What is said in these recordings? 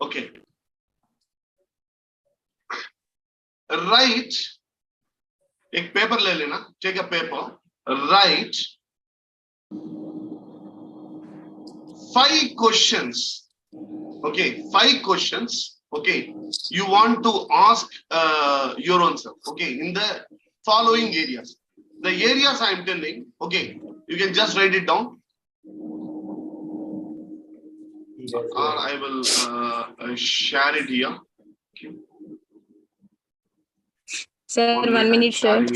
Okay. Write. एक paper ले लेना. Take a paper. Write 5 questions. Okay, 5 questions. Okay, you want to ask your own self. Okay, in the following areas. The areas I am telling. Okay, you can just write it down. Or I will share it here. Okay. Sir, 1 minute, sir.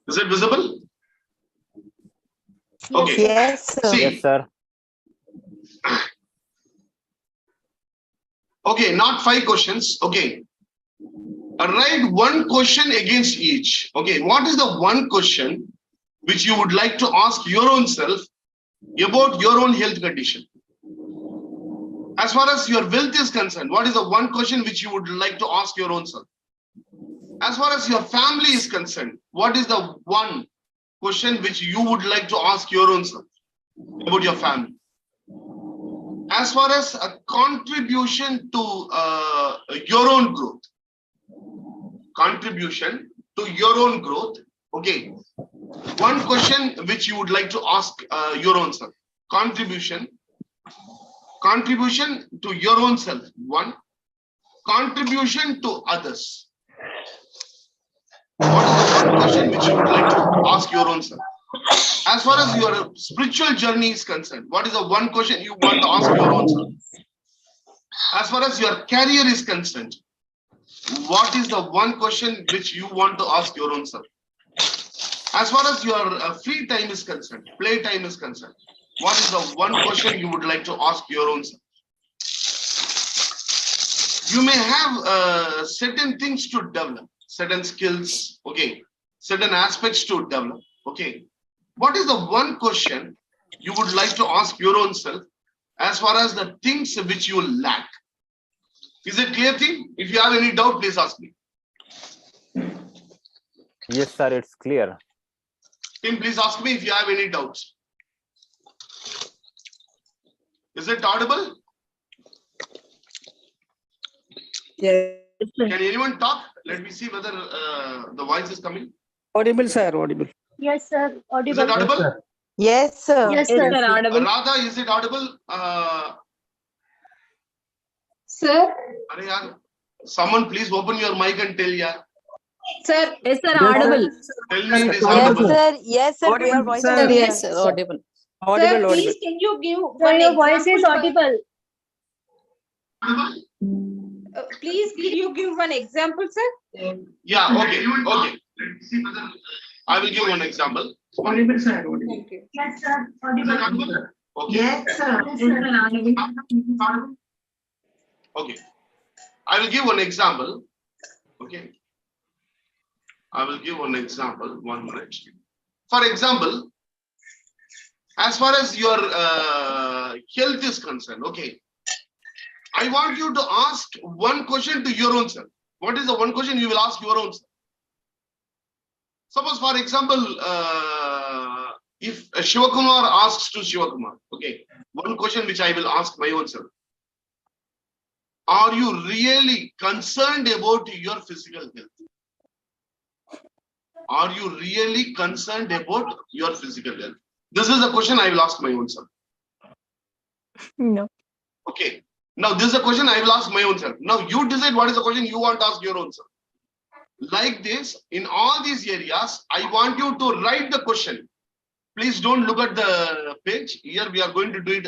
Is it visible? Okay. Yes, sir. See, Yes, sir. okay, not 5 questions. Okay. Write 1 question against each. Okay, what is the 1 question which you would like to ask your own self about your own health condition? As far as your wealth is concerned, what is the 1 question which you would like to ask your own self? As far as your family is concerned, what is the 1 question which you would like to ask your own self about your family? As far as a contribution to your own growth, contribution to your own growth, okay, 1 question which you would like to ask your own self, contribution to your own self, 1, contribution to others. What is the 1 question which you would like to ask your own self? As far as your spiritual journey is concerned, what is the 1 question you want to ask your own self? As far as your career is concerned, what is the 1 question which you want to ask your own self? As far as your free time is concerned, play time is concerned, what is the 1 question you would like to ask your own self? You may have certain things to develop, certain skills, okay, certain aspects to develop, okay. What is the 1 question you would like to ask your own self as far as the things which you lack? Is it clear thing? If you have any doubt, please ask me. Yes, sir, it's clear. Tim, please ask me if you have any doubts. Is it audible? Yes. Can anyone talk? Let me see whether the voice is coming. Audible, sir. Audible. Yes, sir. Is Audible. it audible? Yes, sir. Yes, Yes, sir. sir, audible. Radha, is it audible? Sir. Arey yaar, someone please open your mic and tell yeah. Sir. Yes, sir, audible. Tell me it is Yes, audible. sir. Yes, sir. Your voice is clear. Yes, sir, audible. Audible, Sir, audible. please can you give one your voice is audible. Please you give one example, sir. Yeah, okay, okay. I will give one example. Audible, sir. Audible. Thank you. Yes, sir. Audible. Okay. Yes, sir. Okay. I will give one example. Okay. I will give one example. 1 minute. For example, as far as your health is concerned, okay, I want you to ask 1 question to your own self. What is the 1 question you will ask your own self? Suppose, for example, if Shivakumar asks to Shivakumar, okay, 1 question which I will ask my own self. Are you really concerned about your physical health? Are you really concerned about your physical health? This is the question I will ask my own self. No. Okay. Now, this is a question I will ask my own self. Now, you decide what is the question you want to ask your own self. Like this, in all these areas, I want you to write the question. Please don't look at the page. Here we are going to do it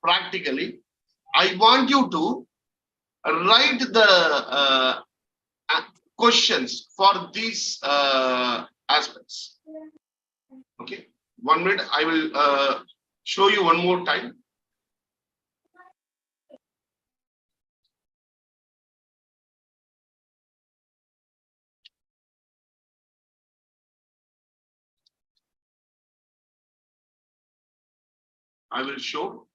practically. I want you to write the questions for these aspects. Okay. 1 minute. I will show you one more time. I will show.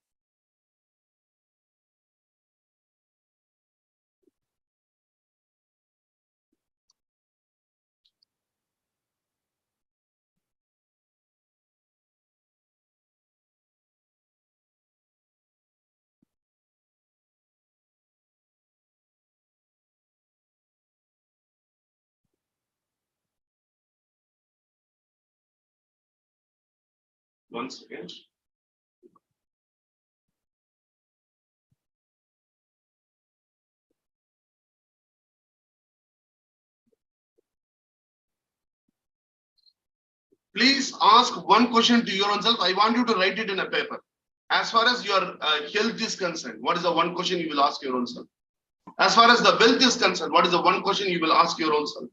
One second. Please ask one question to your own self. I want you to write it in a paper. As far as your health is concerned, what is the one question you will ask your own self? As far as the wealth is concerned, what is the one question you will ask your own self?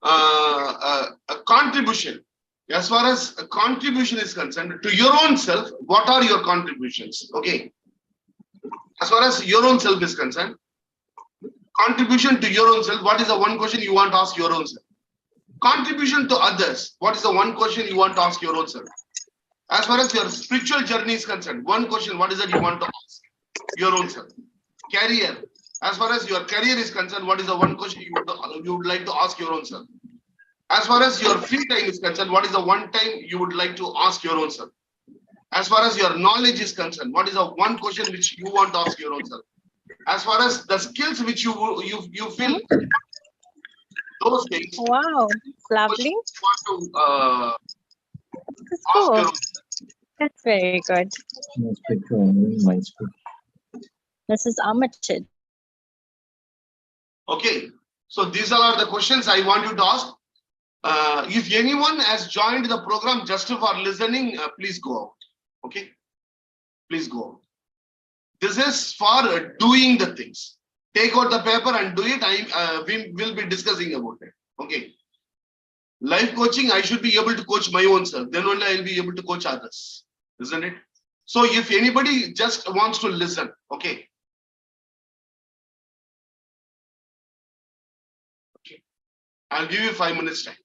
A contribution. As far as a contribution is concerned to your own self, what are your contributions? Okay. As far as your own self is concerned, contribution to your own self, what is the one question you want to ask your own self? Contribution to others, what is the one question you want to ask your own self? As far as your spiritual journey is concerned, one question, what is that you want to ask your own self? Career, as far as your career is concerned, what is the one question you would like to ask your own self? As far as your free time is concerned, what is the one time you would like to ask your own self? As far as your knowledge is concerned, what is the one question which you want to ask your own self? As far as the skills which you feel, those things. Wow, lovely. You want to That's ask your cool. own self. That's very good. This is Amachit. Okay, so these are the questions I want you to ask. If anyone has joined the program just for listening, please go out. Okay, please go out. This is for doing the things. Take out the paper and do it. We will be discussing about it. Okay. Life coaching, I should be able to coach my own self. Then only I'll be able to coach others. Isn't it? So if anybody just wants to listen, okay. Okay. I'll give you 5 minutes time.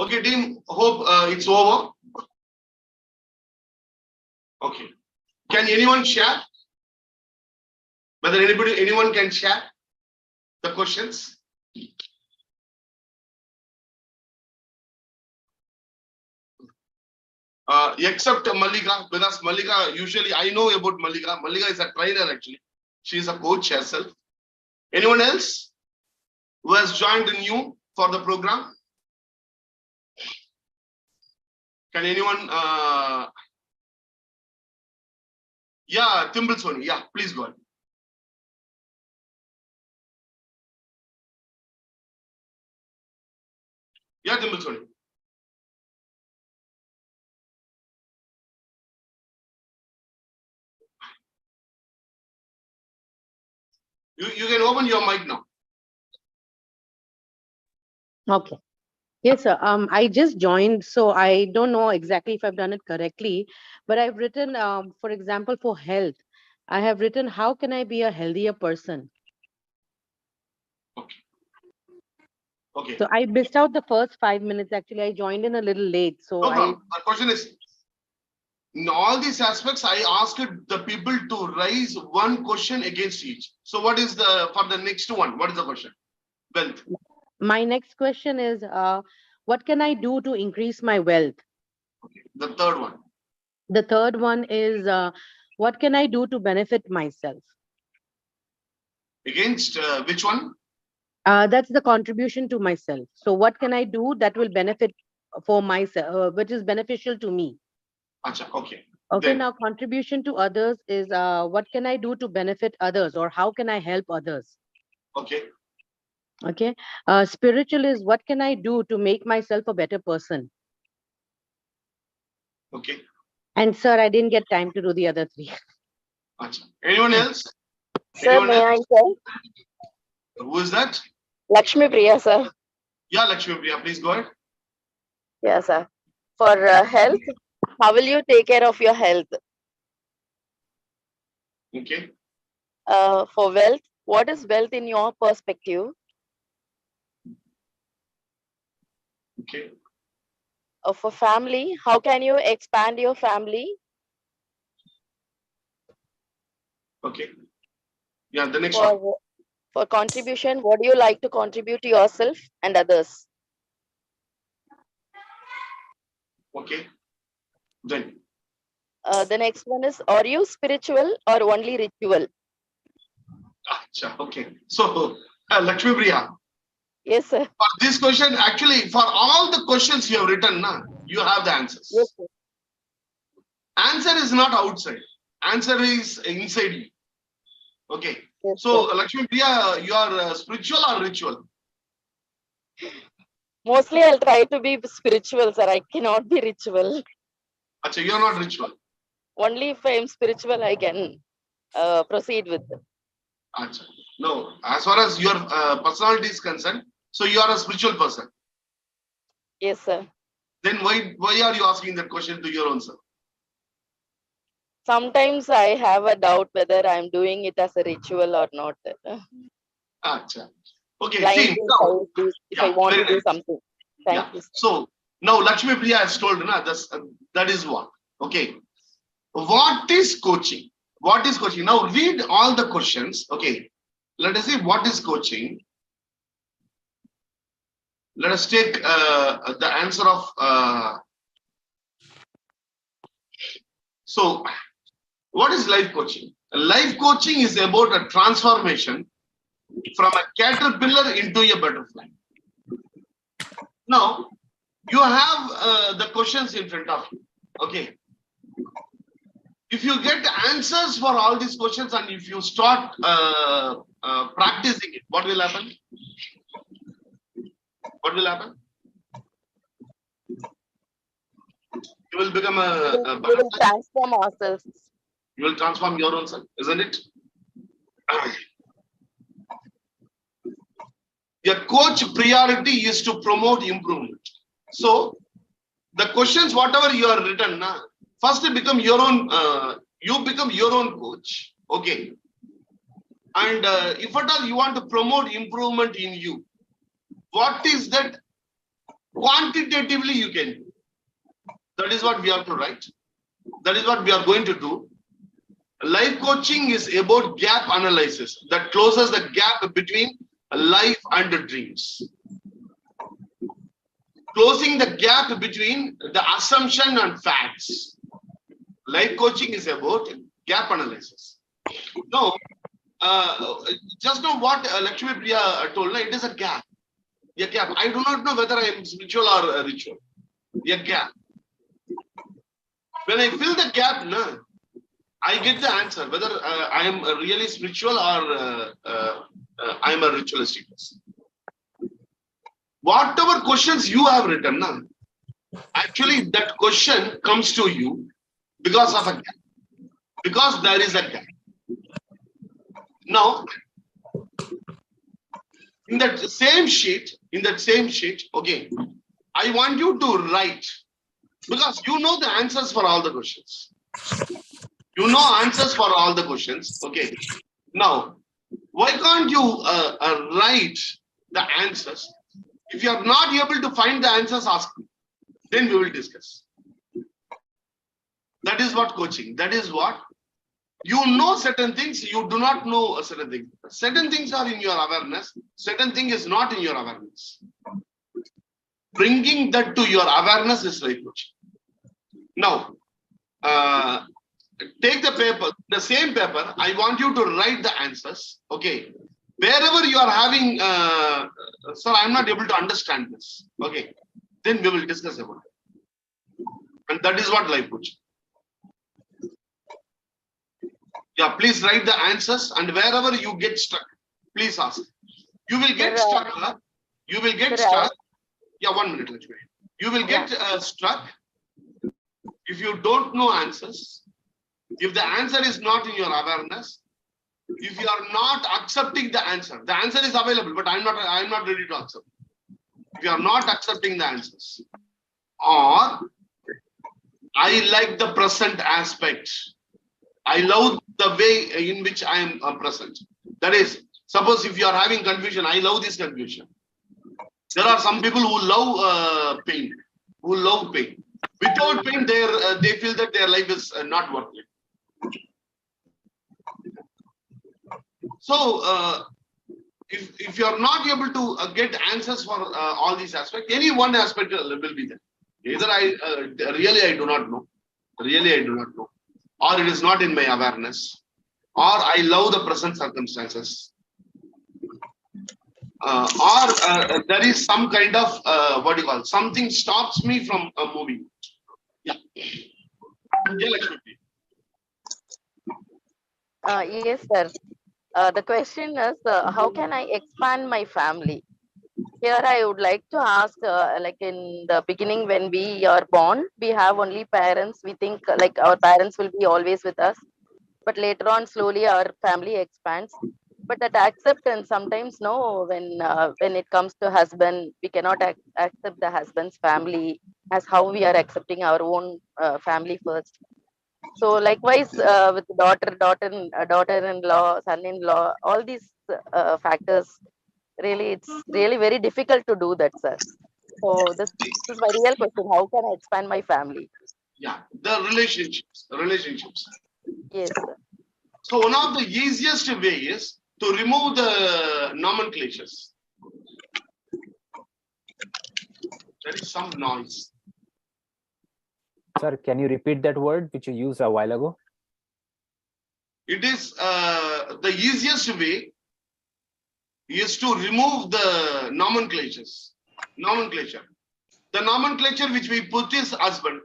Okay, team, hope it's over. Okay. Can anyone share? Whether anyone can share the questions? Except Malika, because Malika, usually I know about Malika. Malika is a trainer actually. She is a coach herself. Anyone else who has joined new for the program? Can anyone? Yeah, Timblesoni. Yeah, please go ahead. Yeah, Timblesoni. You can open your mic now. Okay. Yes, sir. I just joined, so I don't know exactly if I've done it correctly, but I've written, for example, for health, I have written, how can I be a healthier person? Okay. So I missed out the first 5 minutes. Actually, I joined in a little late. So No problem. The question is, in all these aspects, I asked the people to raise one question against each. So what is for the next one? What is the question? Wealth. My next question is, what can I do to increase my wealth? Okay. The third one. The third one is, what can I do to benefit myself? Against which one? That's the contribution to myself. So what can I do that will benefit for myself, which is beneficial to me? Acha, okay. Okay, Then, now contribution to others is, what can I do to benefit others, or how can I help others? okay. Okay, spiritual is, what can I do to make myself a better person? Okay. And sir, I didn't get time to do the other three. Acha. Anyone else? Sir, Anyone may I else? say? Who is that? Lakshmi Priya, sir. Yeah, Lakshmi Priya, please go ahead. Yes, sir. For health, how will you take care of your health? Okay. For wealth, what is wealth in your perspective? Okay. For family, how can you expand your family? Okay. Yeah, the next one. For contribution, what do you like to contribute to yourself and others? Okay. Then. The next one is, are you spiritual or only ritual? Acha, okay. So, Lakshmi Priya, Yes, sir. for this question, actually, for all the questions you have written, you have the answers. Yes, sir. Answer is not outside. Answer is inside you. Okay. Yes, So, sir. Lakshmi Priya, you are spiritual or ritual? Mostly I'll try to be spiritual, sir. I cannot be ritual. Acha, you are not ritual. Only if I am spiritual, I can proceed with it. Acha. No, as far as your personality is concerned, so you are a spiritual person. Yes, sir. Then why are you asking that question to your own self? Sometimes I have a doubt whether I'm doing it as a ritual or not. Acha. Okay, Blind team. Now, if I want very to do nice. something. Thank you. So now Lakshmi Priya has told, that is what. Okay. What is coaching? What is coaching? Now read all the questions. Okay. Let us see what is coaching. Let us take the answer of. So, what is life coaching? Life coaching is about a transformation from a caterpillar into a butterfly. Now, you have the questions in front of you. Okay. If you get answers for all these questions and if you start practicing it, what will happen? What will happen? You will become a We will transform ourselves. You will transform your own self, isn't it? Your coach priority is to promote improvement. So the questions, whatever you are written, first you become your own. You become your own coach. Okay. And if at all you want to promote improvement in you, what is that quantitatively you can do. That is what we have to write. That is what we are going to do. Life coaching is about gap analysis that closes the gap between life and dreams. Closing the gap between the assumption and facts. Life coaching is about gap analysis. Now, just now what Lakshmi Priya told, it is a gap. A gap. I do not know whether I am spiritual or ritual. A gap. When I fill the gap, I get the answer whether I am really spiritual or I am a ritualistic person. Whatever questions you have written, actually that question comes to you because of a gap. Because there is a gap. Now, in that same sheet, okay, I want you to write, because you know the answers for all the questions. You know answers for all the questions, okay. Now, why can't you write the answers? If you are not able to find the answers, ask me. Then we will discuss. That is what coaching, that is what. You know certain things, you do not know certain things. Certain things are in your awareness, certain thing is not in your awareness. Bringing that to your awareness is life coaching. Now, take the paper, the same paper, I want you to write the answers, okay. Wherever you are having, sir, I am not able to understand this, okay. Then we will discuss about it. And that is what life coaching. Yeah, please write the answers, and wherever you get stuck, please ask. You will get stuck. You will get stuck. Yeah, 1 minute, Lakshmi. You will get stuck if you don't know answers. If the answer is not in your awareness, if you are not accepting the answer is available, but I'm not ready to accept. If you are not accepting the answers, or I like the present aspect. I love the way in which I am present. That is, suppose if you are having confusion, I love this confusion. There are some people who love pain, Without pain, they feel that their life is not worth it. So, if you are not able to get answers for all these aspects, any one aspect will be there. Either I do not know, or it is not in my awareness, or I love the present circumstances, or there is some kind of something stops me from moving. Yeah. Yes, sir. The question is, how can I expand my family? Here I would like to ask, like in the beginning when we are born, we have only parents. We think like our parents will be always with us. But later on, slowly our family expands. But that acceptance, sometimes no, when it comes to husband, we cannot accept the husband's family as how we are accepting our own family first. So likewise with daughter-in-law, son-in-law, all these factors, really, it's really very difficult to do that, sir. So this is my real question. How can I expand my family? Yeah, the relationships. Yes, sir. So one of the easiest way is to remove the nomenclatures. There is some noise. Sir, can you repeat that word which you used a while ago? It is the easiest way is to remove the nomenclatures. The nomenclature which we put is husband.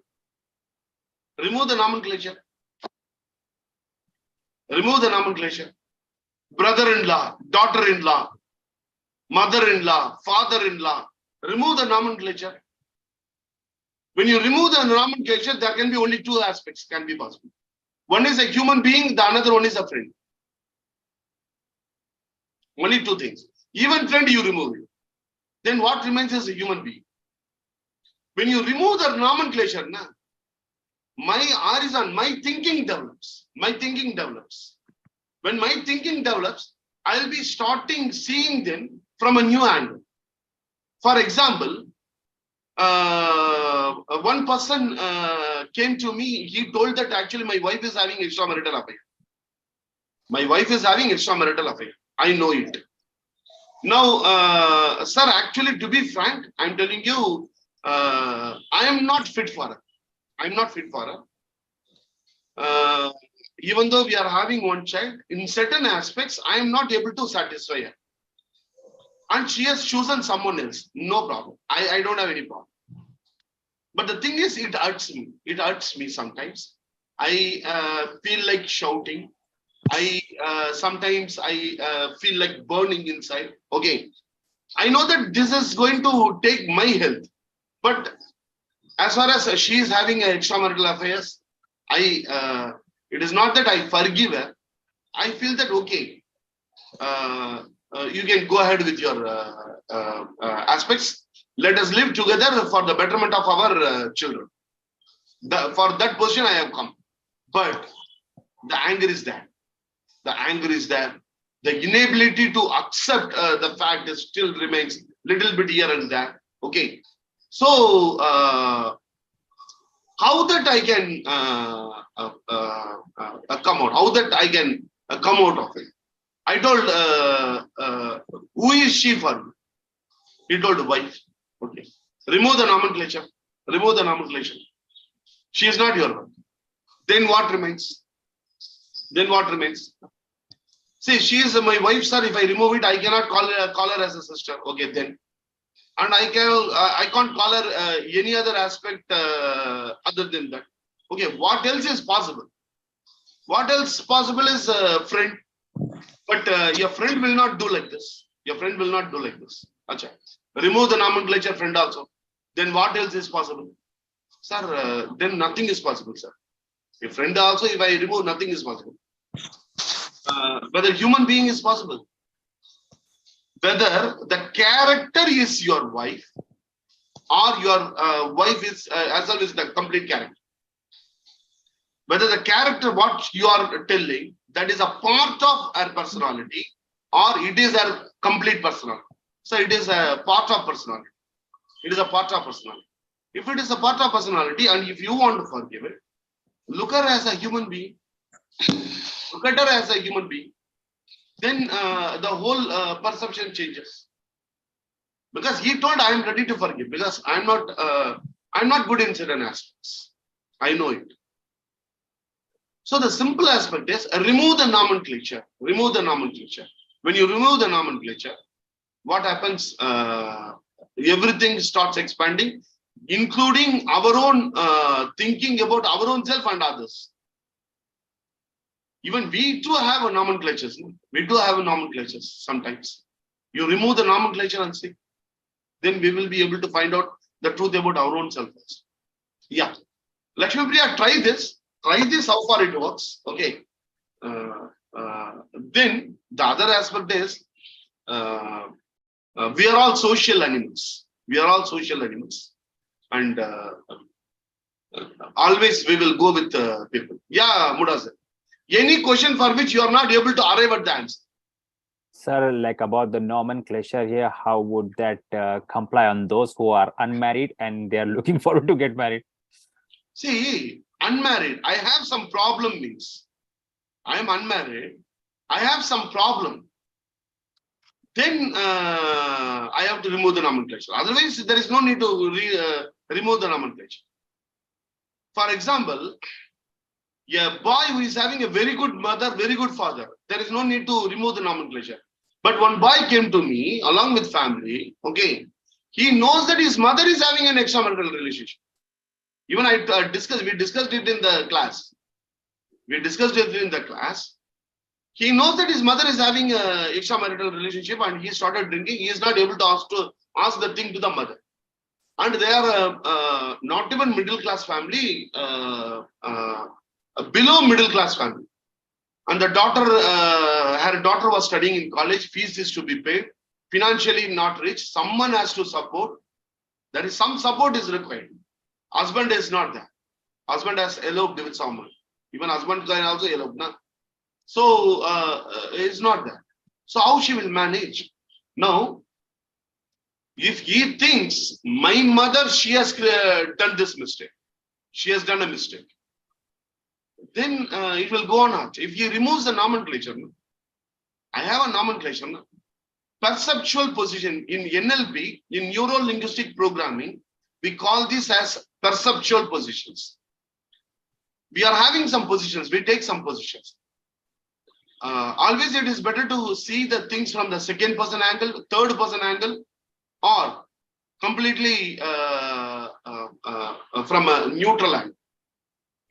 Remove the nomenclature. Remove the nomenclature. Brother-in-law, daughter-in-law, mother-in-law, father-in-law. Remove the nomenclature. When you remove the nomenclature, there can be only two aspects can be possible. One is a human being, the another one is a friend. Only two things. Even friend you remove it. Then what remains is a human being. When you remove the nomenclature, my horizon, my thinking develops. When my thinking develops, I'll be starting seeing them from a new angle. For example, one person came to me. He told that actually my wife is having extramarital affair. My wife is having extramarital affair. I know it. Now, sir, actually, to be frank, I'm telling you, I am not fit for her. I'm not fit for her. Even though we are having one child, in certain aspects, I am not able to satisfy her. And she has chosen someone else. No problem. I don't have any problem. But the thing is, it hurts me. It hurts me sometimes. I feel like shouting. Sometimes I feel like burning inside. Okay. I know that this is going to take my health. But as far as she is having extramarital affairs, it is not that I forgive her. I feel that, okay, you can go ahead with your aspects. Let us live together for the betterment of our children. For that position, I have come. But the anger is there. The anger is there. The inability to accept the fact is still remains little bit here and there. Okay. So, how that I can come out? How that I can come out of it? I told, who is she for me? He told the wife. Okay. Remove the nomenclature. Remove the nomenclature. She is not your wife. Then what remains? Then what remains? See, she is my wife, sir. If I remove it, I cannot call her as a sister. Okay, then. And I can't call her any other aspect other than that. Okay, what else is possible? What else possible is a friend. But your friend will not do like this. Your friend will not do like this. Achha. Remove the nomenclature friend also. Then what else is possible? Sir, then nothing is possible, sir. A friend also, if I remove, nothing is possible. Whether human being is possible. Whether the character is your wife or your wife is as well as the complete character. Whether the character, what you are telling, that is a part of her personality or it is her complete personality. So it is a part of personality. It is a part of personality. If it is a part of personality and if you want to forgive it, look at her as a human being. Look at her as a human being. Then the whole perception changes. Because he told, I am ready to forgive because I'm not good in certain aspects. I know it. So the simple aspect is remove the nomenclature. Remove the nomenclature. When you remove the nomenclature, what happens? Everything starts expanding, including our own thinking about our own self and others. Even we too have a nomenclature. We do have a nomenclature sometimes. You remove the nomenclature and see. Then we will be able to find out the truth about our own self. Yeah. Lakshmi Priya, try this. Try this, how far it works. Okay. Then the other aspect is we are all social animals. We are all social animals. And always we will go with people. Yeah, Mudazir. Any question for which you are not able to arrive at the answer? Sir, like about the nomenclature here, how would that comply on those who are unmarried and they are looking forward to get married? See, unmarried, I have some problem means I am unmarried, I have some problem. Then I have to remove the nomenclature. Otherwise, there is no need to remove the nomenclature. For example, a boy who is having a very good mother, very good father, there is no need to remove the nomenclature. But one boy came to me along with family, okay, he knows that his mother is having an extramarital relationship. Even we discussed it in the class. We discussed it in the class. He knows that his mother is having an extramarital relationship and he started drinking. He is not able to ask the thing to the mother. And they are not even middle class family, below middle class family. And the daughter, her daughter was studying in college, fees is to be paid, financially not rich, someone has to support. There is some support is required. Husband is not there. Husband has eloped with someone. Even husband can also elope. Na? So it's not there. So how she will manage? Now, If he thinks my mother, she has done this mistake, she has done a mistake, then it will go on out. If he removes the nomenclature, I have a nomenclature. Perceptual position in NLP, in neuro-linguistic programming, we call this as perceptual positions. We are having some positions, we take some positions. Always it is better to see the things from the second person angle, third person angle, or completely from a neutral angle.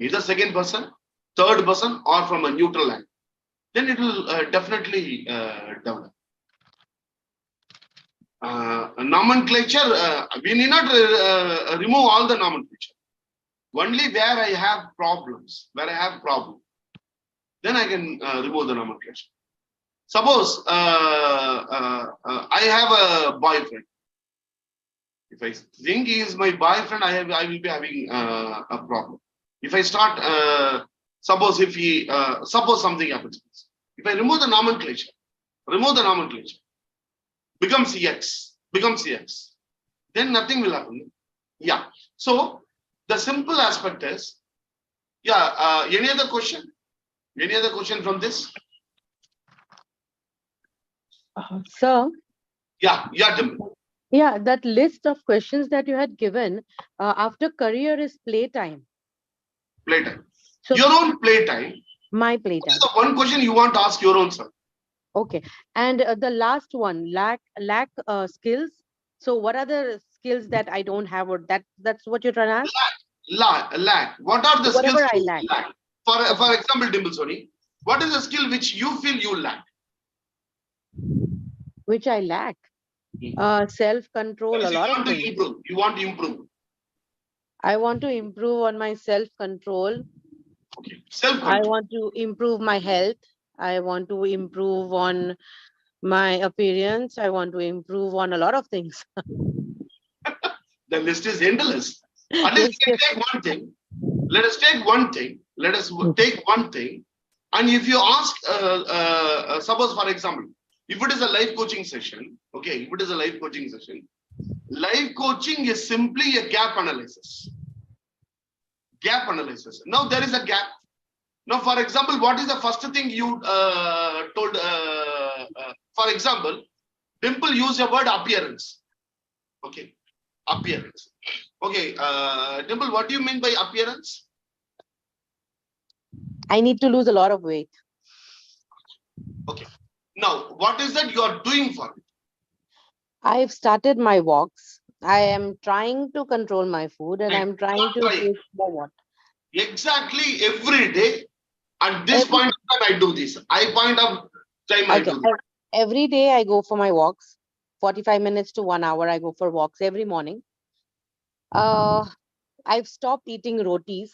Either second person, third person, or from a neutral angle. Then it will definitely develop. Nomenclature, we need not remove all the nomenclature. Only where I have problems, then I can remove the nomenclature. Suppose I have a boyfriend. If I think he is my boyfriend, I will be having a problem. If I start, suppose something happens. If I remove the nomenclature, becomes X, then nothing will happen. Yeah. So the simple aspect is, yeah. Any other question? Any other question from this? Sir, Yeah, Dimple. yeah, that list of questions that you had given after career is playtime. Playtime. So Your own playtime. my What playtime. is the one question you want to ask your own self? Okay. And the last one, lack skills. So what are the skills that I don't have, or that's what you're trying to ask? Lack. What are the Whatever skills I you lack. For example, Dimple Soni, what is the skill which you feel you lack? Which I lack. Self-control, a lot of things. You want to improve. I want to improve on my self-control. Okay. I Self-control. want to improve my health. I want to improve on my appearance. I want to improve on a lot of things. The list is endless. At Yes, least we can take one thing. Let us take one thing. Take one thing. And if you ask, suppose for example, if it is a life coaching session, okay, life coaching is simply a gap analysis. Now there is a gap. Now, for example, what is the first thing you told? For example, Dimple used the word appearance. Okay, appearance. Okay, Dimple, what do you mean by appearance? I need to lose a lot of weight. Okay. Now, what is that you are doing for it? I've started my walks. I am trying to control my food, and I'm trying to take more water. Exactly every day. At this point of time, I do this. I do this. Every day I go for my walks. 45 minutes to 1 hour I go for walks every morning. I've stopped eating rotis.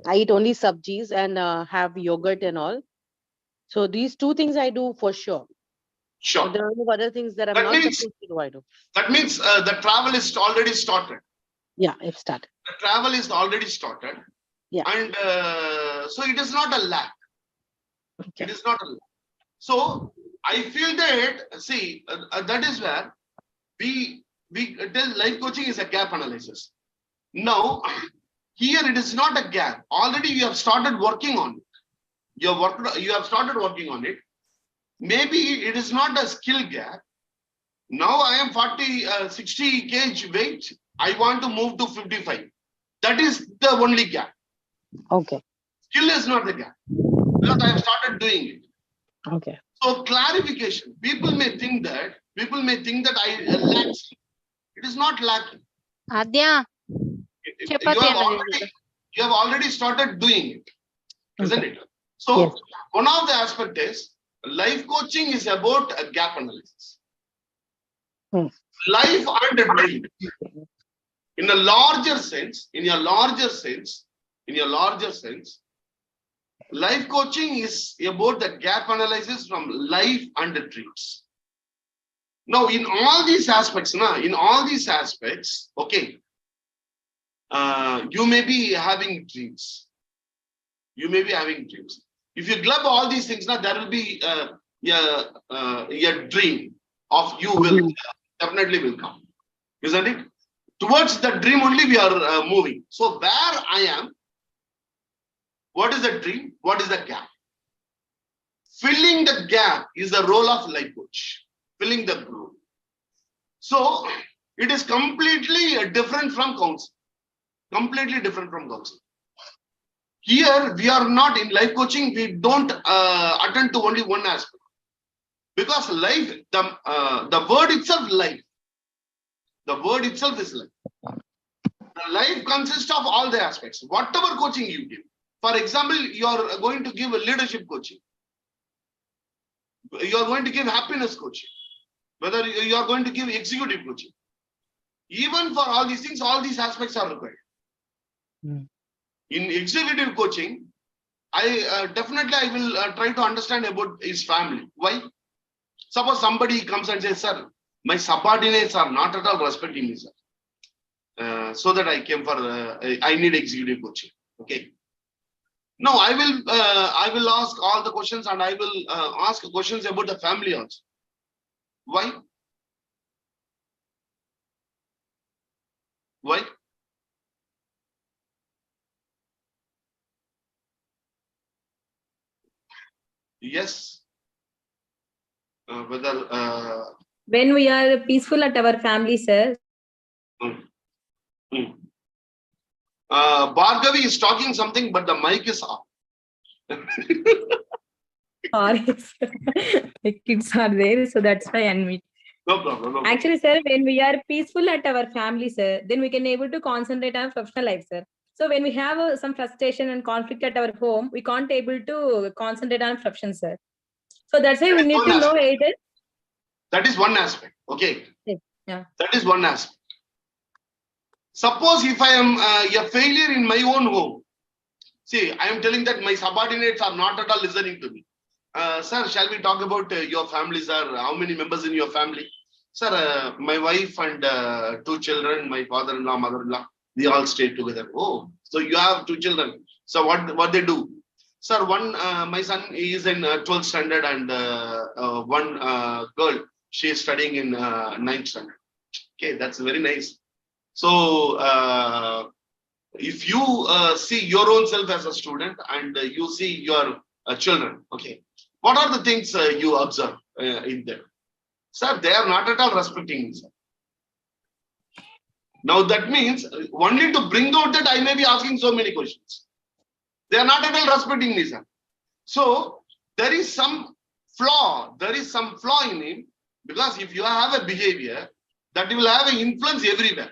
I eat only sabjis and have yogurt and all. So these two things I do for sure. Sure. But there are no other things that I'm not supposed to do. I do. That means the travel is already started. Yeah, I've started. The travel is already started. Yeah. And so it is not a lack. Okay. It is not a lack. So I feel that, see, that is where we tell life coaching is a gap analysis. Now, here it is not a gap. Already you have started working on it. You have started working on it. Maybe it is not a skill gap. Now I am 60 kg weight. I want to move to 55. That is the only gap. Okay. Skill is not the gap. Because I have started doing it. Okay. So clarification. People may think that I lack. It is not lacking. Adya, You have already started doing it, isn't it? So Yes. one of the aspect is life coaching is about a gap analysis. Life and dream. In a larger sense, life coaching is about the gap analysis from life and the dreams. Now, in all these aspects, okay, you may be having dreams. If you club all these things, now there will be a dream of you will definitely will come. isn't it? Towards the dream only we are moving. So where I am, what is the dream? What is the gap? Filling the gap is the role of life coach. Filling the gap. So it is completely different from counsel. Completely different from counsel. Here we are not in life coaching. We don't attend to only one aspect. Because life, the word itself, life. The word itself is life. The life consists of all the aspects. Whatever coaching you give. For example, you are going to give a leadership coaching. You are going to give happiness coaching. Whether you are going to give executive coaching. Even for all these things, all these aspects are required. In executive coaching, I will try to understand about his family. Why? Suppose somebody comes and says, sir, my subordinates are not at all respecting me, sir. So that I came for, I need executive coaching. Okay. No, I will ask all the questions and I will ask questions about the family also. Why? Why? Yes. When we are peaceful at our family, sir. Bhargavi is talking something, but the mic is off. Sorry, sir. The kids are there, so that's why I unmute. No problem. No problem. Actually, sir, when we are peaceful at our family, sir, then we can able to concentrate on professional life, sir. So when we have some frustration and conflict at our home, we can't able to concentrate on profession, sir. So that's why we need to know either. That is one aspect. Okay. Yeah. That is one aspect. Suppose if I am a failure in my own home, see, I am telling that my subordinates are not at all listening to me. Sir, shall we talk about your family, sir? How many members in your family? Sir, my wife and 2 children, my father-in-law, mother-in-law, they all stay together. Oh, so you have 2 children. So what they do? Sir, one, my son is in 12th standard and one girl, she is studying in 9th standard. Okay, that's very nice. So, if you see your own self as a student and you see your children, okay, what are the things you observe in them? Sir, they are not at all respecting me, sir. Now that means only to bring out that I may be asking so many questions. They are not at all respecting me, sir. So there is some flaw. There is some flaw in him, because if you have a behavior, that will have an influence everywhere.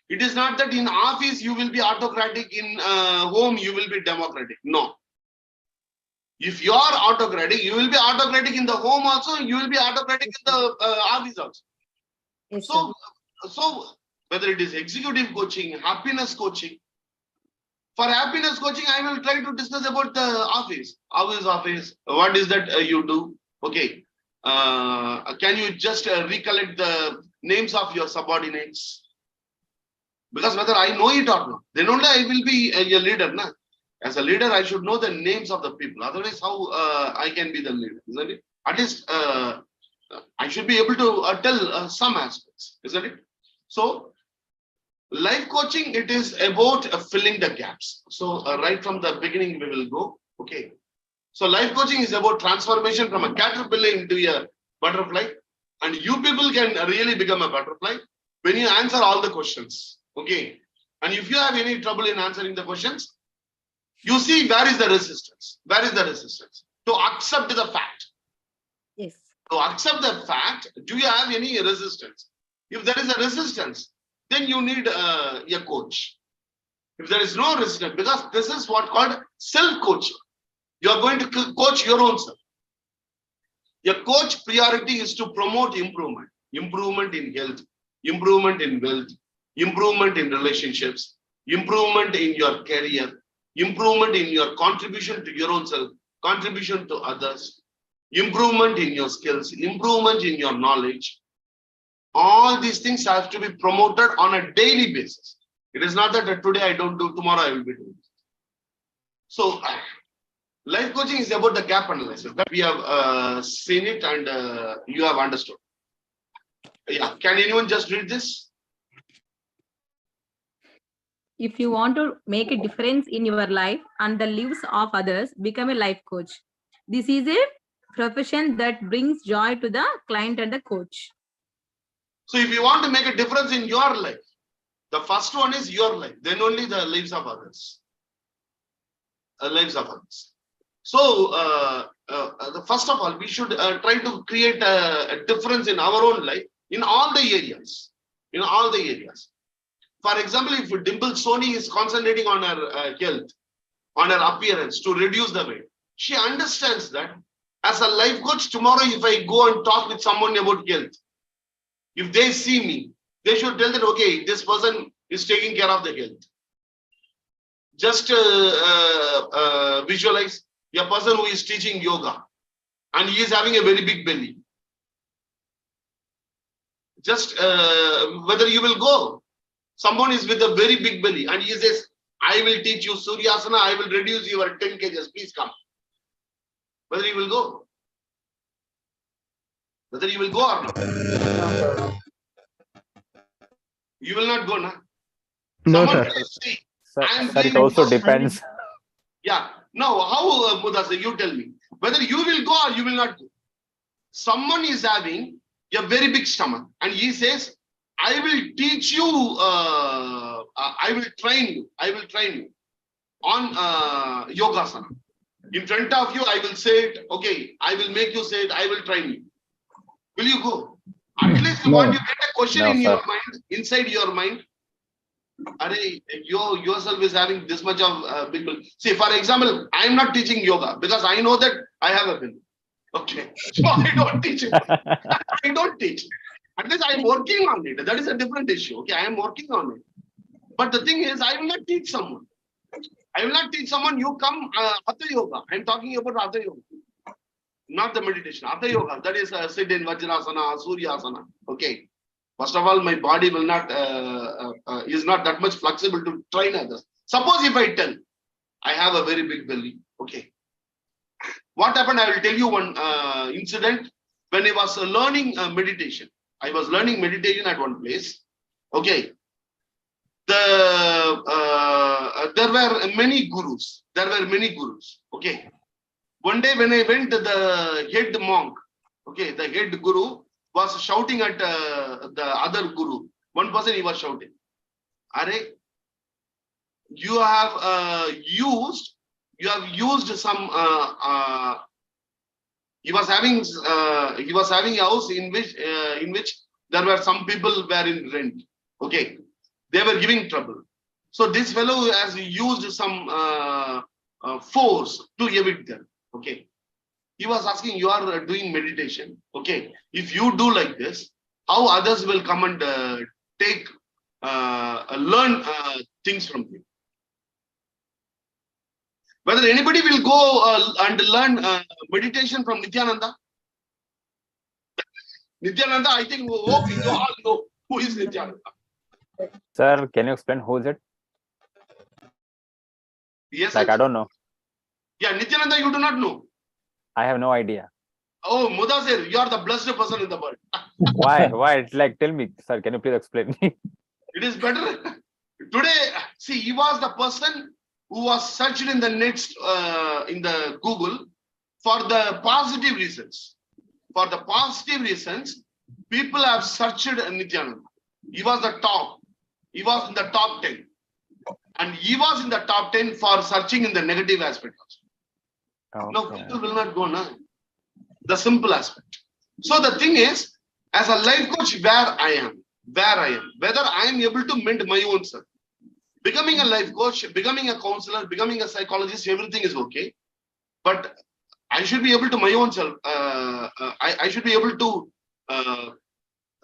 It is not that in office you will be autocratic, in home you will be democratic. No. If you are autocratic, you will be autocratic in the home also, you will be autocratic in the office also. Yes, So whether it is executive coaching, happiness coaching, for happiness coaching, I will try to discuss about the office. Office, what is that you do? Okay. Can you just recollect the names of your subordinates? Because whether I know it or not, then only I will be a leader. Na? As a leader, I should know the names of the people. Otherwise, how I can be the leader? Isn't it? At least I should be able to tell some aspects. Isn't it? So, life coaching, it is about filling the gaps. So, right from the beginning, we will go. Okay. So, life coaching is about transformation from a caterpillar into a butterfly. And you people can really become a butterfly when you answer all the questions. Okay. And if you have any trouble in answering the questions, you see where is the resistance? Where is the resistance? To accept the fact. Yes. To accept the fact, do you have any resistance? If there is a resistance, then you need a coach. If there is no resistance, because this is what called self-coaching. You are going to coach your own self. Your coach priority is to promote improvement. Improvement in health, improvement in wealth, improvement in relationships, improvement in your career, improvement in your contribution to your own self, contribution to others, improvement in your skills, improvement in your knowledge. All these things have to be promoted on a daily basis. It is not that today I don't do, tomorrow I will be doing. So, life coaching is about the gap analysis. That we have seen it and you have understood. Yeah, can anyone just read this? If you want to make a difference in your life and the lives of others, become a life coach. This is a profession that brings joy to the client and the coach. So if you want to make a difference in your life, the first one is your life, then only the lives of others. Lives of others. So, the first of all, we should try to create a difference in our own life in all the areas. In all the areas. For example, if Dimple Soni is concentrating on her health, on her appearance to reduce the weight, she understands that as a life coach, tomorrow if I go and talk with someone about health, if they see me, they should tell that, okay, this person is taking care of the health. Just visualize a person who is teaching yoga and he is having a very big belly. Just whether you will go. Someone is with a very big belly and he says, I will teach you Suryasana, I will reduce your 10 kgs, please come. Whether you will go. Whether you will go or not. You will not go, na? No, Someone sir. will say, Sir, I am sir, it doing also this. depends. Yeah. Now, how, Mudasir, you tell me, whether you will go or you will not go. Someone is having a very big stomach and he says, I will teach you, I will train you on yogasana. In front of you, I will say it, okay, I will make you say it, I will train you. Will you go? At least No. what you get a question No, in sir. your mind, inside your mind, you yourself is having this much of big belly. See, for example, I am not teaching yoga because I know that I have a belly. Okay, so I don't teach it. I don't teach. At least I am working on it. That is a different issue. Okay, I am working on it. But the thing is, I will not teach someone. I will not teach someone. You come Hatha Yoga. I am talking about Hatha Yoga, not the meditation. Hatha Yoga. That is sit in Vajrasana, Suryasana. Okay. First of all, my body will not is not that much flexible to train others. Suppose if I tell, I have a very big belly. Okay. What happened? I will tell you one incident when I was learning meditation. I was learning meditation at one place. Okay. There were many gurus. Okay. One day when I went, the head monk, okay, the head guru was shouting at the other guru. One person he was shouting, "Are you have used some." He was having a house in which there were some people were in rent. Okay, they were giving trouble. So this fellow has used some force to evict them. Okay, he was asking, you are doing meditation. Okay, if you do like this, how others will come and learn things from you? Whether anybody will go and learn meditation from Nityananda? Nityananda, I think you all know who is Nityananda. Sir, can you explain who is it? Yes, Like, I don't know. Yeah, Nityananda, you do not know. I have no idea. Oh, Mudasir, you are the blessed person in the world. Why? Why? It's like, tell me, sir, can you please explain me? It is better. Today, see, he was the person who was searched in the next, in the Google for the positive reasons. For the positive reasons, people have searched Nityananda. He was the top. He was in the top 10. And he was in the top 10 for searching in the negative aspect also. No, Okay. people will not go now. The simple aspect. So the thing is, as a life coach, where I am, whether I am able to mend my own self. Becoming a life coach, becoming a counselor, becoming a psychologist, everything is okay. But I should be able to my own self. I should be able to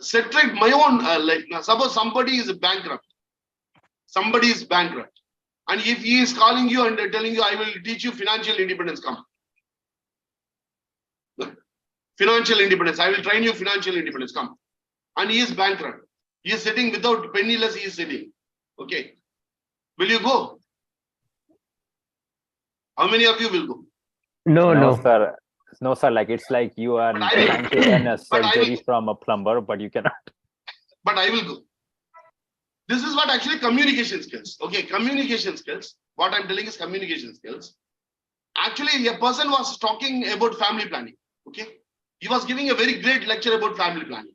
set right my own life. Now, suppose somebody is bankrupt. Somebody is bankrupt. And if he is calling you and telling you, I will teach you financial independence, come. Financial independence, I will train you financial independence, come. And he is bankrupt. He is sitting without penniless, he is sitting. Okay. Will you go? How many of you will go? No, No, no. sir. No, sir. Like it's like you are But I will- trying to learn a but I surgery will- from a plumber, but you cannot. But I will go. This is what actually communication skills. Okay, communication skills. What I'm telling is communication skills. Actually, a person was talking about family planning. Okay, he was giving a very great lecture about family planning.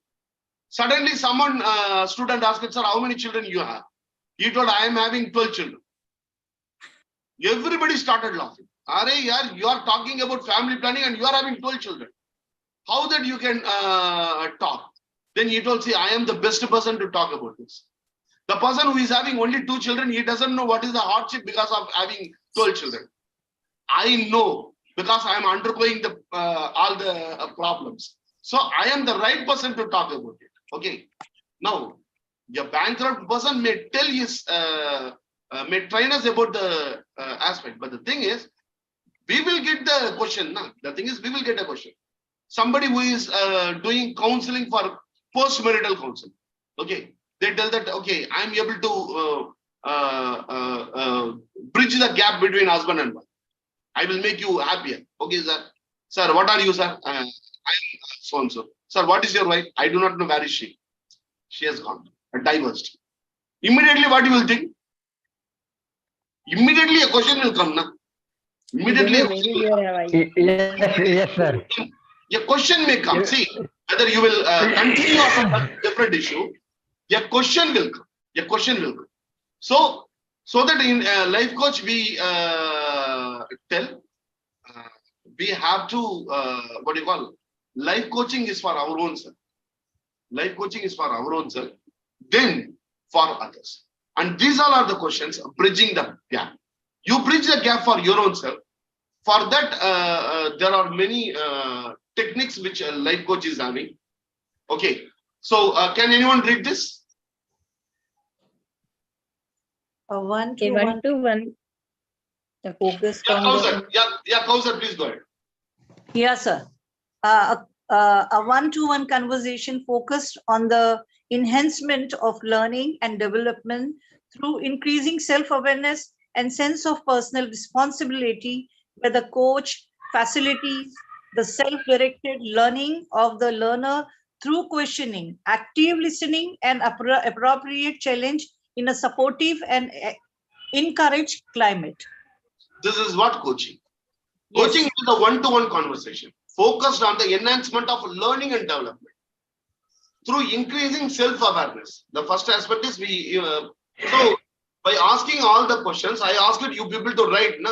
Suddenly, someone student asked, "Sir, how many children you have?" He told, "I am having 12 children." Everybody started laughing. Are yaar, you are talking about family planning and you are having 12 children. How that you can talk? Then he told, "See, I am the best person to talk about this." The person who is having only 2 children, he doesn't know what is the hardship because of having 12 children. I know because I am undergoing the all the problems. So I am the right person to talk about it. Okay. Now, a bankrupt person may tell his may train us about the aspect, but the thing is, we will get the question. No? The thing is, we will get a question. Somebody who is doing counseling for post-marital counseling. Okay. They tell that, okay, I'm able to bridge the gap between husband and wife. I will make you happier. Okay, sir. Sir, what are you, sir? I am so and so. Sir, what is your wife? I do not know where is she. She has gone, divorced. Immediately, what you will think? Immediately a question will come. Na? Immediately a question will come. Yes, sir. A question may come. See, whether you will continue on a different issue, a question will come. A question will come. So that in life coach we tell we have to what do you call? Life coaching is for our own self. Life coaching is for our own self. Then for others. And these all are the questions bridging the gap. You bridge the gap for your own self. For that, there are many techniques which a life coach is having. Okay. So can anyone read this? One Okay, to one one to one. focused Yeah, on Kausar. the Yeah, Kausar, please go ahead. yes, sir. A one-to-one conversation focused on the enhancement of learning and development through increasing self-awareness and sense of personal responsibility, where the coach facilitates the self-directed learning of the learner through questioning, active listening, and appropriate challenge in a supportive and encouraged climate. This is what coaching. Yes. Coaching is a one-to-one conversation focused on the enhancement of learning and development through increasing self-awareness. The first aspect is so by asking all the questions, I asked you people to write. Na?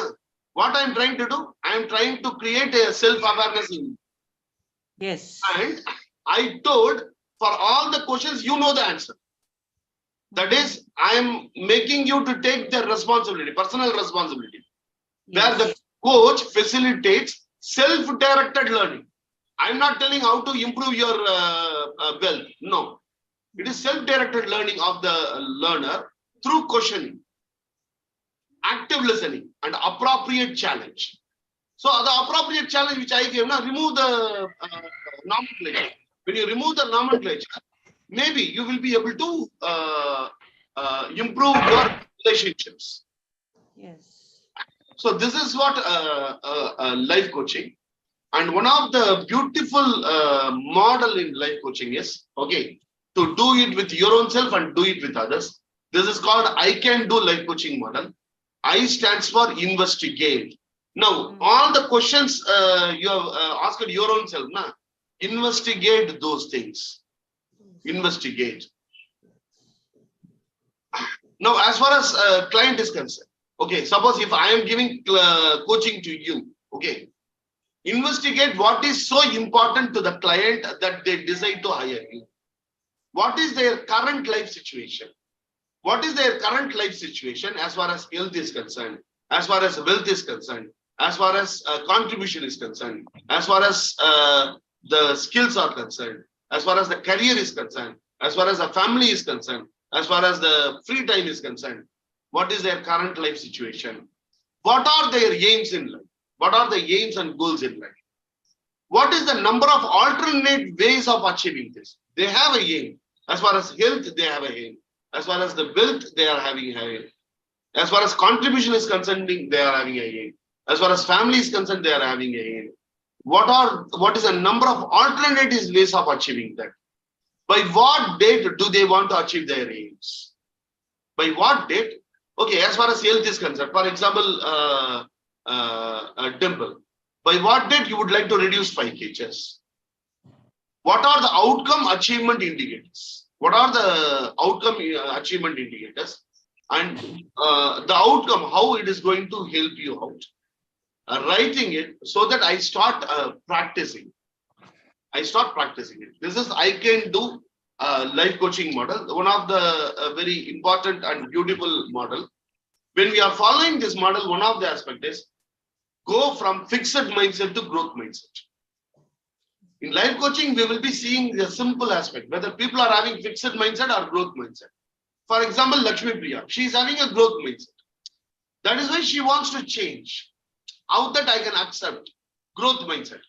What I'm trying to do, I'm trying to create a self-awareness in you. Yes. And I told for all the questions, you know the answer. That is, I am making you to take the responsibility, personal responsibility, where the coach facilitates self-directed learning. I'm not telling how to improve your wealth. No, it is self-directed learning of the learner through questioning, active listening, and appropriate challenge. So the appropriate challenge which I gave, remove the nomenclature. When you remove the nomenclature, maybe you will be able to improve your relationships. Yes. So this is what life coaching. And one of the beautiful model in life coaching is, okay, to do it with your own self and do it with others. This is called I can do life coaching model. I stands for investigate. Now, all the questions you have asked your own self, investigate those things. Investigate. Now, as far as client is concerned, okay, suppose if I am giving coaching to you, okay, investigate what is so important to the client that they decide to hire you. What is their current life situation? What is their current life situation as far as health is concerned, as far as wealth is concerned, as far as contribution is concerned, as far as the skills are concerned, as far as the career is concerned, as far as the family is concerned, as far as the free time is concerned. What is their current life situation? What are their aims in life? What are the aims and goals in life? What is the number of alternate ways of achieving this? They have a aim. As far as health, they have a aim. As far as the wealth, they are having a aim. As far as contribution is concerned, they are having a aim. As far as family is concerned, they are having a aim. what is the number of alternative ways of achieving that? By what date do they want to achieve their aims? By what date? Okay, as far as health is concerned, for example, Dimple, by what date you would like to reduce 5 kgs? What are the outcome achievement indicators? What are the outcome achievement indicators? And the outcome, how it is going to help you out? Writing it so that I start practicing. I start practicing it. This is I can do life coaching model, one of the very important and beautiful model. When we are following this model, one of the aspects is go from fixed mindset to growth mindset. In life coaching, we will be seeing the simple aspect, whether people are having fixed mindset or growth mindset. For example, Lakshmi Priya, she is having a growth mindset. That is why she wants to change. How that I can accept growth mindset.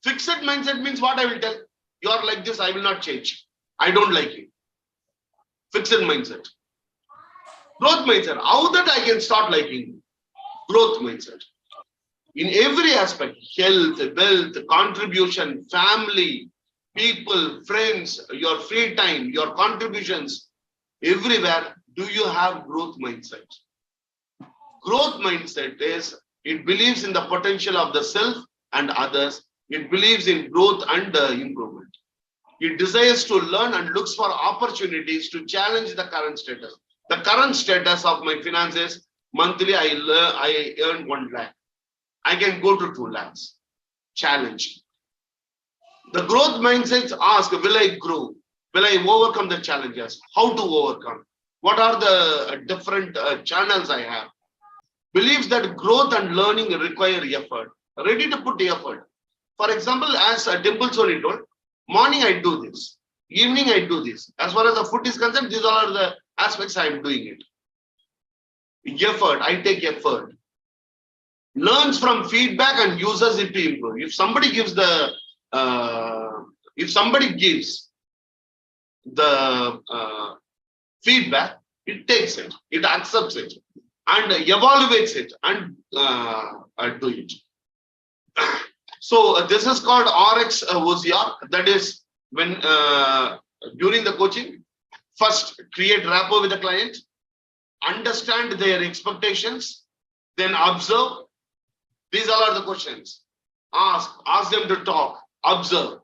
Fixed mindset means what I will tell. You are like this, I will not change. I don't like you. Fixed mindset. Growth mindset. How that I can start liking you. Growth mindset. In every aspect, health, wealth, contribution, family, people, friends, your free time, your contributions, everywhere, do you have growth mindset? Growth mindset is, it believes in the potential of the self and others. It believes in growth and improvement. It desires to learn and looks for opportunities to challenge the current status. The current status of my finances, monthly I earn 1 lakh. I can go to 2 lakhs. Challenge. The growth mindsets ask, will I grow? Will I overcome the challenges? How to overcome? What are the different channels I have? Believes that growth and learning require effort. Ready to put effort. For example, as Dimple Soni told, morning I do this. Evening I do this. As far as the food is concerned, these all are the aspects I am doing it. Effort. I take effort. Learns from feedback and uses it to improve. If somebody gives the feedback, it takes it, it accepts it, and evaluates it, and do it. So this is called RX OCR. That is when during the coaching, first create rapport with the client, understand their expectations, then observe. These all are the questions. Ask them to talk, observe.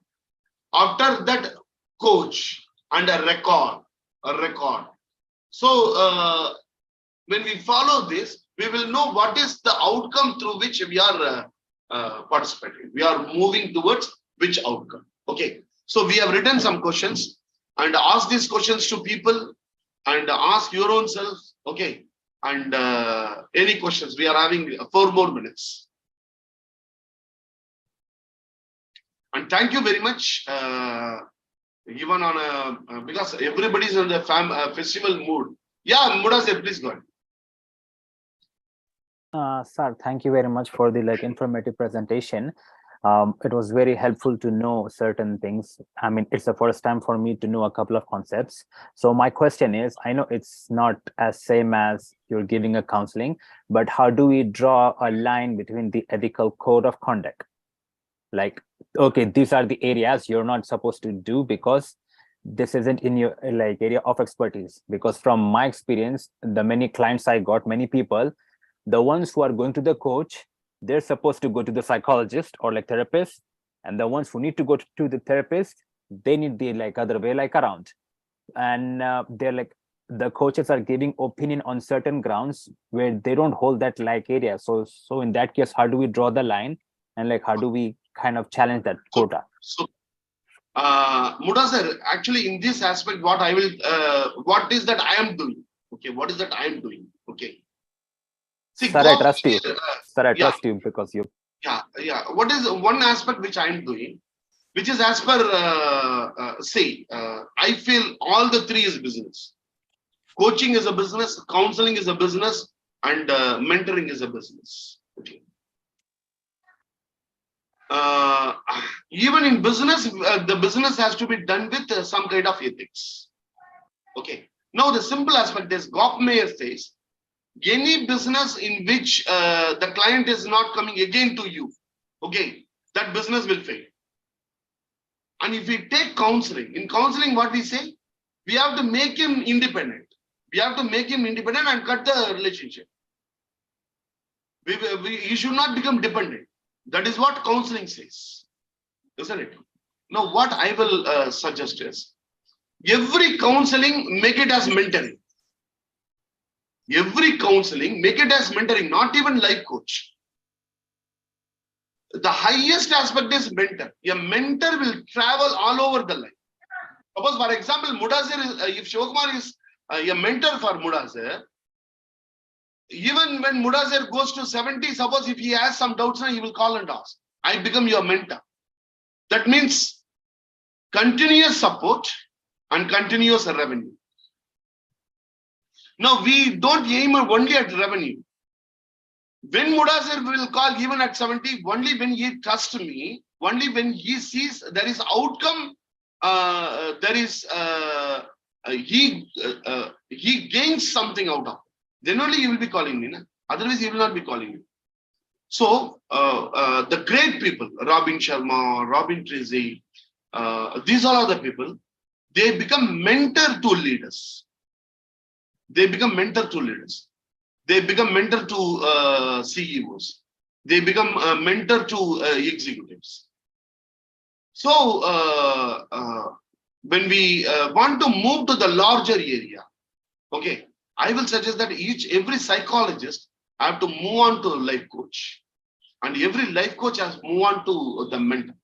After that, coach and a record. So when we follow this, we will know what is the outcome through which we are participating. We are moving towards which outcome. Okay. So we have written some questions and ask these questions to people and ask your own self. Okay. And any questions? We are having 4 more minutes. And thank you very much. Even on a because everybody's in the festival mood. Yeah, Mudasir, please go ahead. Sir, thank you very much for the informative presentation. It was very helpful to know certain things. I mean, it's the first time for me to know a couple of concepts. So my question is, I know it's not as same as you're giving a counseling, but how do we draw a line between the ethical code of conduct? Like, okay, these are the areas you're not supposed to do because this isn't in your area of expertise. Because from my experience, the many clients I got, many people, the ones who are going to the coach, they're supposed to go to the psychologist or therapist, and the ones who need to go to the therapist, they need the other way around. And they're the coaches are giving opinion on certain grounds where they don't hold that area. So in that case, how do we draw the line, and how do we kind of challenge that quota? So Mudasir, actually in this aspect, what I will what is that I am doing? Okay, what is that I am doing? Okay. See, sir, I trust you. Sir, I trust you because you. Yeah. What is one aspect which I am doing, which is as per I feel all the 3 is business. Coaching is a business, counseling is a business, and mentoring is a business. Okay. Even in business, the business has to be done with some kind of ethics. Okay. Now the simple aspect is Goffmeyer says, any business in which the client is not coming again to you, okay, that business will fail. And if we take counseling, in counseling, what we say, we have to make him independent. We have to make him independent and cut the relationship. He should not become dependent. That is what counseling says, isn't it? Now, what I will suggest is, every counseling, make it as mentoring. Every counseling, make it as mentoring, not even life coach. The highest aspect is mentor. A mentor will travel all over the life. Suppose, for example, Mudasir, if Shivakumar is a mentor for Mudasir, even when Mudasir goes to 70, suppose if he has some doubts, he will call and ask. I become your mentor. That means continuous support and continuous revenue. Now, we don't aim only at revenue. When Mudasir will call even at 70, only when he trusts me, only when he sees there is outcome, he gains something out of it. Then only he will be calling me. Otherwise, he will not be calling you. So, the great people, Robin Sharma, Robin Tracy, these are all the people, they become mentor to leaders. They become mentor to leaders. They become mentor to CEOs. They become a mentor to executives. So, when we want to move to the larger area, okay, I will suggest that every psychologist have to move on to a life coach, and every life coach has to move on to the mentor,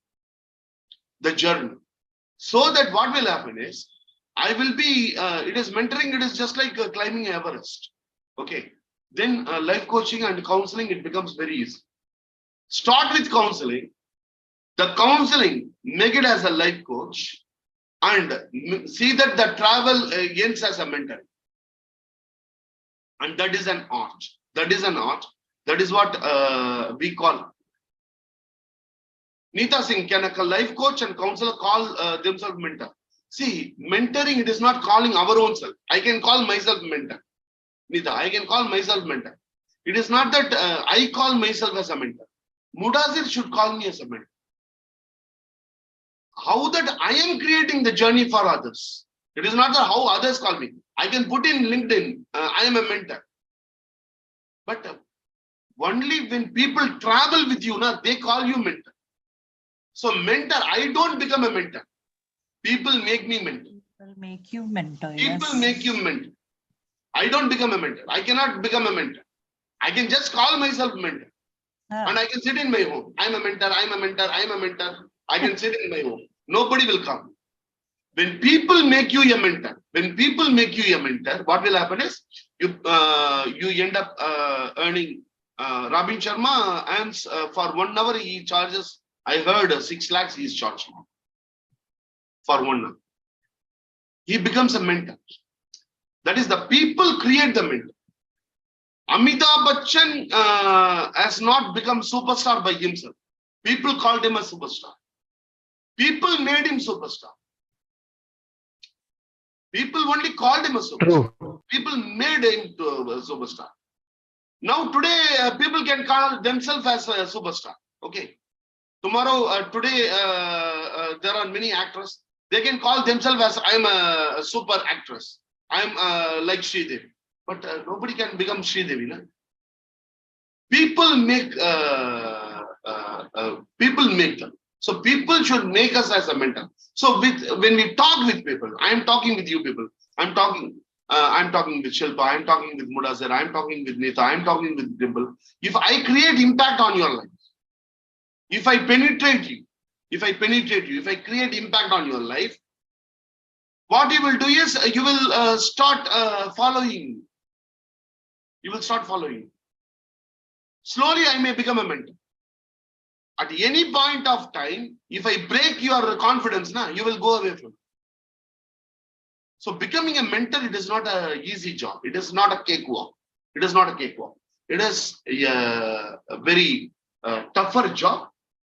the journey. So that what will happen is, I will be, it is mentoring, it is just like climbing Everest. Okay. Then life coaching and counseling, it becomes very easy. Start with counseling. The counseling, make it as a life coach, and see that the travel ends as a mentor. And that is an art. That is an art. That is what we call. Neeta Singh, can a life coach and counselor call themselves mentor? See, mentoring, it is not calling our own self. I can call myself mentor. Neeta, I can call myself mentor. It is not that I call myself as a mentor. Mudasir should call me as a mentor. How that I am creating the journey for others. It is not that how others call me. I can put in LinkedIn, I am a mentor. But only when people travel with you, they call you mentor. So mentor, I don't become a mentor. People make me mentor. People make you mentor. People make you mentor. I don't become a mentor. I cannot become a mentor. I can just call myself mentor. And I can sit in my home. I'm a mentor, I'm a mentor, I'm a mentor. I can sit in my home. Nobody will come. When people make you a mentor, what will happen is, you end up earning. Robin Sharma earns for 1 hour, he charges, I heard 6 lakhs he is charging for 1 hour. He becomes a mentor. That is, the people create the mentor. Amitabh Bachchan has not become superstar by himself. People called him a superstar. People made him superstar. People only called him a superstar. True. People made him a superstar. Now today, people can call themselves as a superstar. Okay. Tomorrow, today, there are many actors. They can call themselves as, I'm a super actress. I'm like Sridevi. But nobody can become Sridevi. No? People make them. So people should make us as a mentor. So when we talk with people, I am talking with you people. I'm talking with Shilpa, I'm talking with Mudasir, I'm talking with Neeta, I'm talking with Dimple. If I create impact on your life, if I penetrate you, if I create impact on your life, what you will do is you will start following. You will start following. Slowly, I may become a mentor. At any point of time, if I break your confidence, you will go away from it. So becoming a mentor, it is not an easy job. It is not a cakewalk. It is not a cakewalk. It is a very tougher job,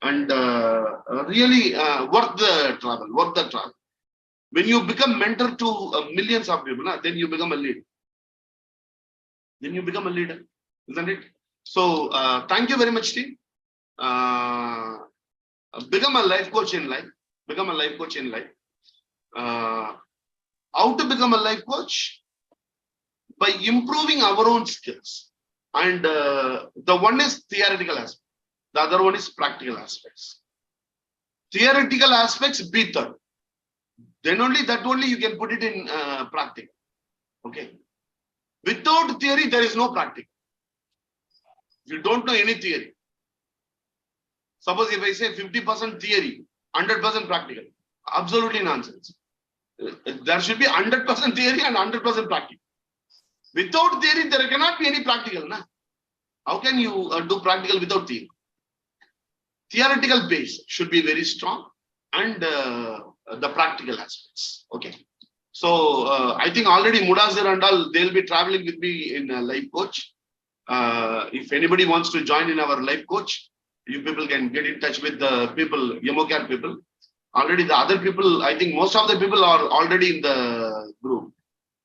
and really worth the travel. When you become mentor to millions of people, then you become a leader. Isn't it? So thank you very much, team. become a life coach in life. Become a life coach in life. How to become a life coach? By improving our own skills. And the one is theoretical aspect. The other one is practical aspects. Theoretical aspects be third. Then only that only you can put it in practical. Okay. Without theory, there is no practical. If you don't know any theory. Suppose if I say 50% theory, 100% practical. Absolutely nonsense. There should be 100% theory and 100% practical. Without theory, there cannot be any practical. Na? How can you do practical without theory? Theoretical base should be very strong and the practical aspects. Okay. So I think already Mudazir and all, they'll be traveling with me in a life coach. If anybody wants to join in our life coach, you people can get in touch with the people, YEMOCAT people. Already the other people, I think most of the people are already in the group.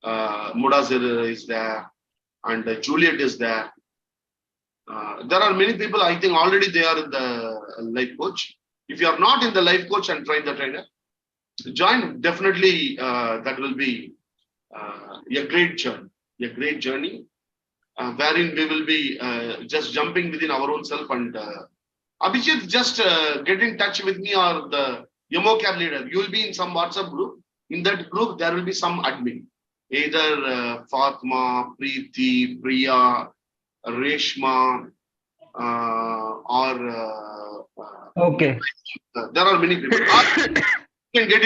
Mudazir is there and Juliet is there. There are many people, I think already they are in the life coach. If you are not in the life coach and train the trainer, join, definitely that will be a great journey, wherein we will be just jumping within our own self. And Abhijit, just get in touch with me or the YEMOCAT leader. You will be in some WhatsApp group. In that group, there will be some admin, either Fatma, Preeti, Priya, Reshma, or Okay. there are many people. You can get in